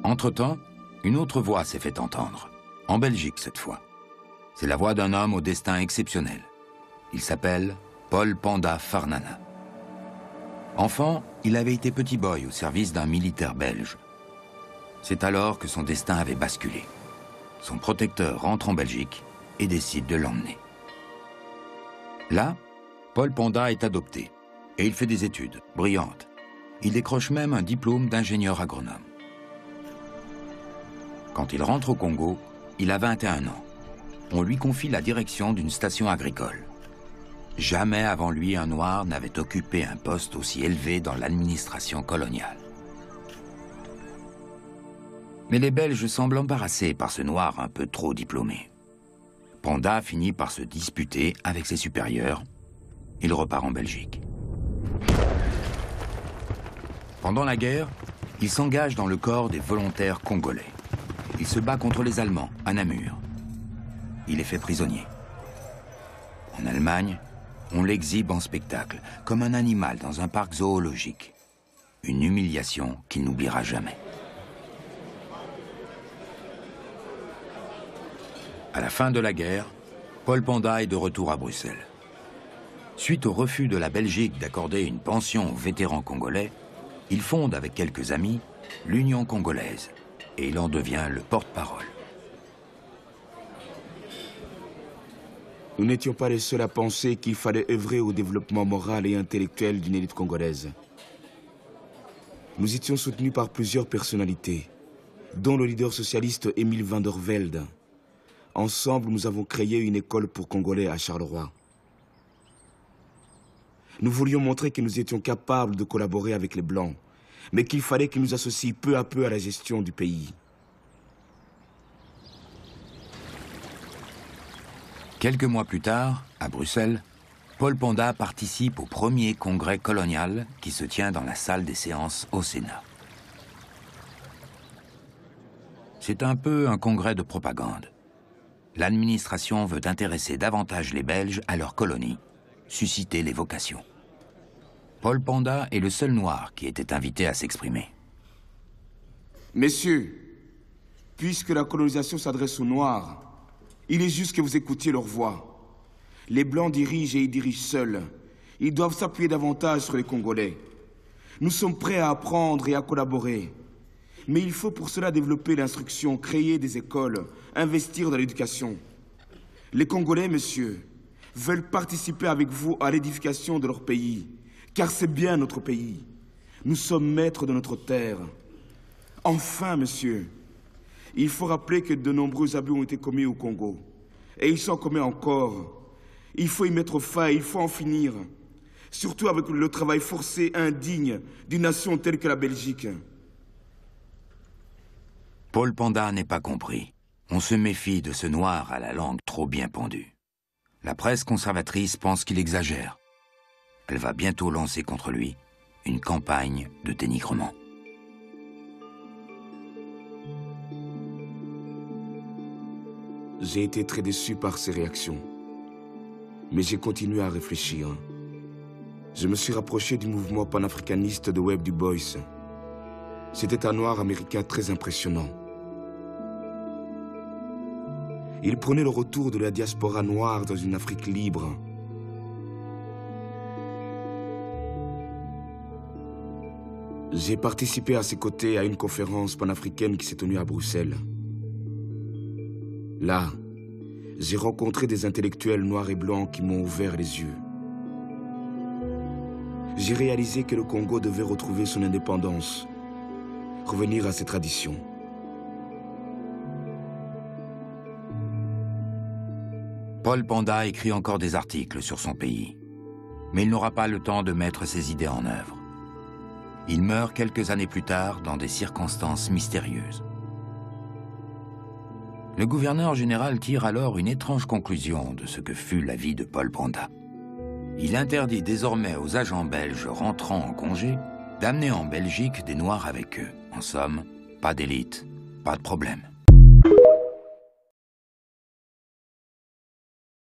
Entre-temps, une autre voix s'est fait entendre, en Belgique cette fois. C'est la voix d'un homme au destin exceptionnel. Il s'appelle Paul Panda Farnana. Enfant, il avait été petit boy au service d'un militaire belge. C'est alors que son destin avait basculé. Son protecteur rentre en Belgique et décide de l'emmener. Là, Paul Panda est adopté et il fait des études brillantes. Il décroche même un diplôme d'ingénieur agronome. Quand il rentre au Congo, il a 21 ans. On lui confie la direction d'une station agricole. Jamais avant lui, un Noir n'avait occupé un poste aussi élevé dans l'administration coloniale. Mais les Belges semblent embarrassés par ce Noir un peu trop diplômé. Panda finit par se disputer avec ses supérieurs. Il repart en Belgique. Pendant la guerre, il s'engage dans le corps des volontaires congolais. Il se bat contre les Allemands, à Namur. Il est fait prisonnier. En Allemagne, on l'exhibe en spectacle, comme un animal dans un parc zoologique. Une humiliation qu'il n'oubliera jamais. À la fin de la guerre, Paul Panda est de retour à Bruxelles. Suite au refus de la Belgique d'accorder une pension aux vétérans congolais, il fonde avec quelques amis l'Union congolaise et il en devient le porte-parole. Nous n'étions pas les seuls à penser qu'il fallait œuvrer au développement moral et intellectuel d'une élite congolaise. Nous étions soutenus par plusieurs personnalités, dont le leader socialiste Émile van der Velde. Ensemble, nous avons créé une école pour Congolais à Charleroi. Nous voulions montrer que nous étions capables de collaborer avec les Blancs, mais qu'il fallait qu'ils nous associent peu à peu à la gestion du pays. Quelques mois plus tard, à Bruxelles, Paul Panda participe au premier congrès colonial qui se tient dans la salle des séances au Sénat. C'est un peu un congrès de propagande. L'administration veut intéresser davantage les Belges à leur colonie, susciter les vocations. Paul Panda est le seul Noir qui était invité à s'exprimer. Messieurs, puisque la colonisation s'adresse aux Noirs, il est juste que vous écoutiez leur voix. Les Blancs dirigent et ils dirigent seuls. Ils doivent s'appuyer davantage sur les Congolais. Nous sommes prêts à apprendre et à collaborer. Mais il faut pour cela développer l'instruction, créer des écoles, investir dans l'éducation. Les Congolais, monsieur, veulent participer avec vous à l'édification de leur pays, car c'est bien notre pays. Nous sommes maîtres de notre terre. Enfin, monsieur, il faut rappeler que de nombreux abus ont été commis au Congo. Et ils sont commis encore. Il faut y mettre fin, il faut en finir. Surtout avec le travail forcé indigne d'une nation telle que la Belgique. Paul Panda n'est pas compris. On se méfie de ce Noir à la langue trop bien pendue. La presse conservatrice pense qu'il exagère. Elle va bientôt lancer contre lui une campagne de dénigrement. J'ai été très déçu par ces réactions. Mais j'ai continué à réfléchir. Je me suis rapproché du mouvement panafricaniste de Webb Du Bois. C'était un Noir américain très impressionnant. Il prenait le retour de la diaspora noire dans une Afrique libre. J'ai participé à ses côtés à une conférence panafricaine qui s'est tenue à Bruxelles. Là, j'ai rencontré des intellectuels noirs et blancs qui m'ont ouvert les yeux. J'ai réalisé que le Congo devait retrouver son indépendance, revenir à ses traditions. Paul Panda écrit encore des articles sur son pays, mais il n'aura pas le temps de mettre ses idées en œuvre. Il meurt quelques années plus tard dans des circonstances mystérieuses. Le gouverneur général tire alors une étrange conclusion de ce que fut la vie de Paul Panda. Il interdit désormais aux agents belges rentrant en congé d'amener en Belgique des Noirs avec eux. En somme, pas d'élite, pas de problème.